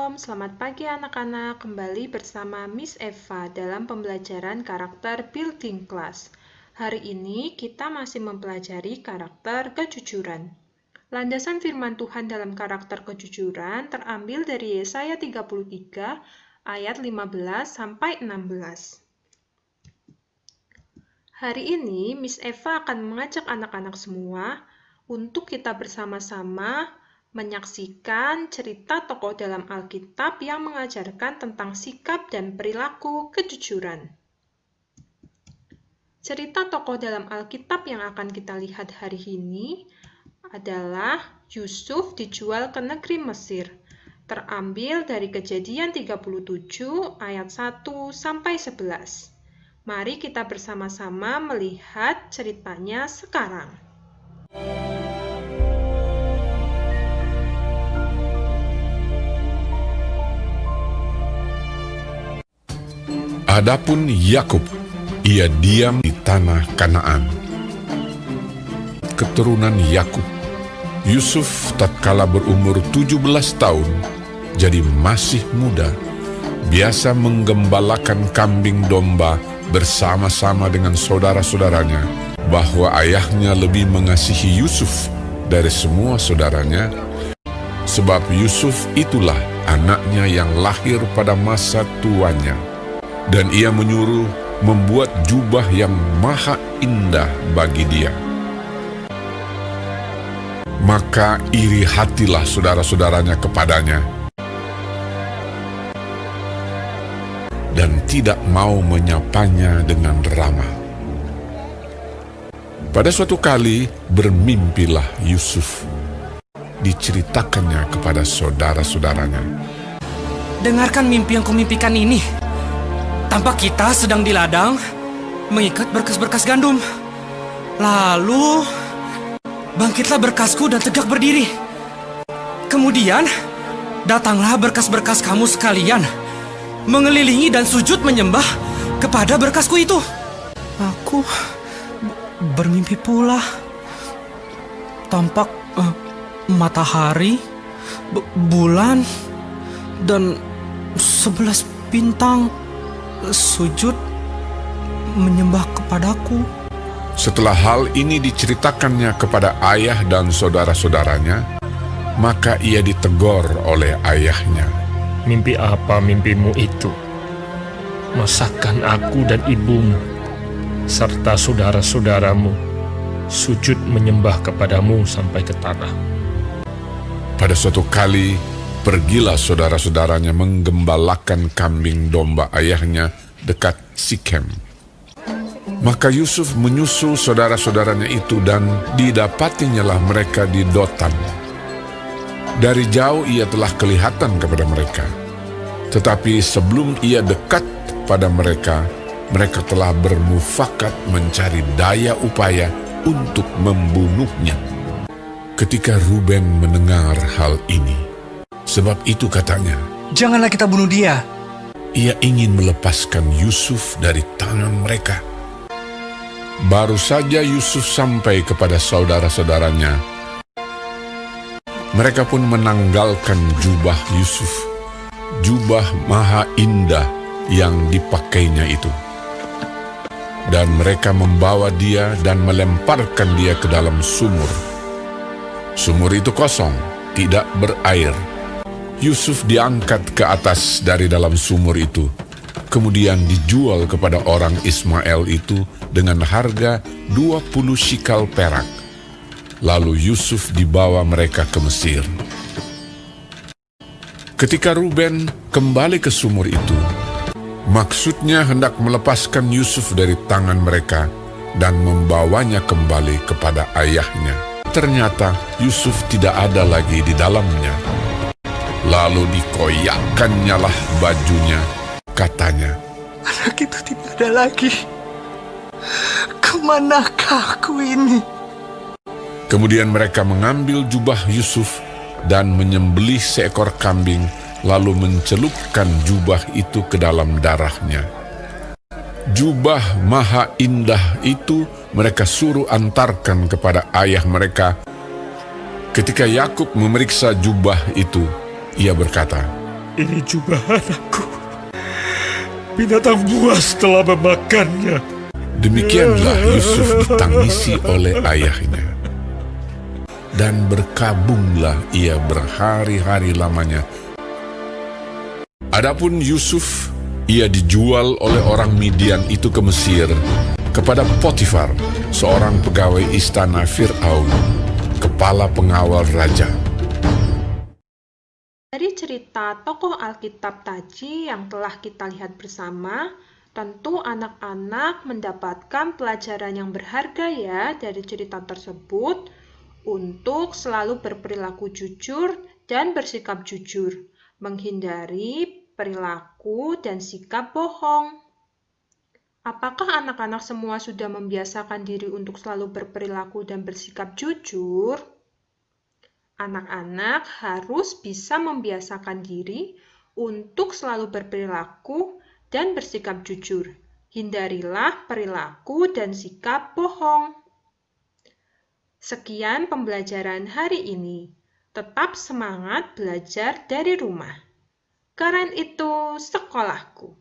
Selamat pagi anak-anak, kembali bersama Miss Eva dalam pembelajaran karakter building class. Hari ini kita masih mempelajari karakter kejujuran. Landasan firman Tuhan dalam karakter kejujuran terambil dari Yesaya 33 ayat 15 sampai 16. Hari ini Miss Eva akan mengajak anak-anak semua untuk kita bersama-sama menyaksikan cerita tokoh dalam Alkitab yang mengajarkan tentang sikap dan perilaku kejujuran. Cerita tokoh dalam Alkitab yang akan kita lihat hari ini adalah Yusuf dijual ke negeri Mesir, terambil dari Kejadian 37 ayat 1 sampai 11. Mari kita bersama-sama melihat ceritanya sekarang. Adapun Yakub, ia diam di tanah Kanaan. Keturunan Yakub, Yusuf tatkala berumur 17 tahun, jadi masih muda, biasa menggembalakan kambing domba bersama-sama dengan saudara-saudaranya, bahwa ayahnya lebih mengasihi Yusuf dari semua saudaranya, sebab Yusuf itulah anaknya yang lahir pada masa tuanya. Dan ia menyuruh membuat jubah yang maha indah bagi dia. Maka iri hatilah saudara-saudaranya kepadanya, dan tidak mau menyapanya dengan ramah. Pada suatu kali bermimpilah Yusuf. Diceritakannya kepada saudara-saudaranya. Dengarkan mimpi yang kumimpikan ini. Tampak kita sedang di ladang mengikat berkas-berkas gandum. Lalu bangkitlah berkasku dan tegak berdiri. Kemudian datanglah berkas-berkas kamu sekalian, mengelilingi dan sujud menyembah kepada berkasku itu. Aku bermimpi pula. Tampak matahari, bulan, dan 11 bintang sujud menyembah kepadaku. Setelah hal ini diceritakannya kepada ayah dan saudara-saudaranya, maka ia ditegur oleh ayahnya. Mimpi apa mimpimu itu? Masakan aku dan ibumu serta saudara-saudaramu sujud menyembah kepadamu sampai ke tanah. Pada suatu kali, pergilah saudara-saudaranya menggembalakan kambing domba ayahnya dekat Sikem. Maka Yusuf menyusul saudara-saudaranya itu dan didapatinyalah mereka di Dotan. Dari jauh ia telah kelihatan kepada mereka. Tetapi sebelum ia dekat pada mereka, mereka telah bermufakat mencari daya upaya untuk membunuhnya. Ketika Ruben mendengar hal ini, sebab itu katanya, Janganlah kita bunuh dia. ia ingin melepaskan Yusuf dari tangan mereka. Baru saja Yusuf sampai kepada saudara-saudaranya, mereka pun menanggalkan jubah Yusuf, jubah maha indah yang dipakainya itu. Dan mereka membawa dia dan melemparkan dia ke dalam sumur. Sumur itu kosong, tidak berair. Yusuf diangkat ke atas dari dalam sumur itu, kemudian dijual kepada orang Ismail itu dengan harga 20 shikal perak. Lalu Yusuf dibawa mereka ke Mesir. Ketika Ruben kembali ke sumur itu, maksudnya hendak melepaskan Yusuf dari tangan mereka dan membawanya kembali kepada ayahnya. Ternyata Yusuf tidak ada lagi di dalamnya. Lalu dikoyakkannyalah bajunya, katanya, Anak itu tidak ada lagi. Kemanakah aku ini? Kemudian mereka mengambil jubah Yusuf dan menyembelih seekor kambing, lalu mencelupkan jubah itu ke dalam darahnya. Jubah maha indah itu mereka suruh antarkan kepada ayah mereka. Ketika Yakub memeriksa jubah itu, ia berkata, Ini jubah anakku. Binatang buas telah memakannya. Demikianlah Yusuf ditangisi oleh ayahnya. Dan berkabunglah ia berhari-hari lamanya. Adapun Yusuf, ia dijual oleh orang Midian itu ke Mesir, kepada Potifar, seorang pegawai istana Fir'aun, kepala pengawal raja. Dari cerita tokoh Alkitab tadi yang telah kita lihat bersama, tentu anak-anak mendapatkan pelajaran yang berharga ya dari cerita tersebut untuk selalu berperilaku jujur dan bersikap jujur, menghindari perilaku dan sikap bohong. Apakah anak-anak semua sudah membiasakan diri untuk selalu berperilaku dan bersikap jujur? Anak-anak harus bisa membiasakan diri untuk selalu berperilaku dan bersikap jujur. Hindarilah perilaku dan sikap bohong. Sekian pembelajaran hari ini. Tetap semangat belajar dari rumah. Keren itu sekolahku.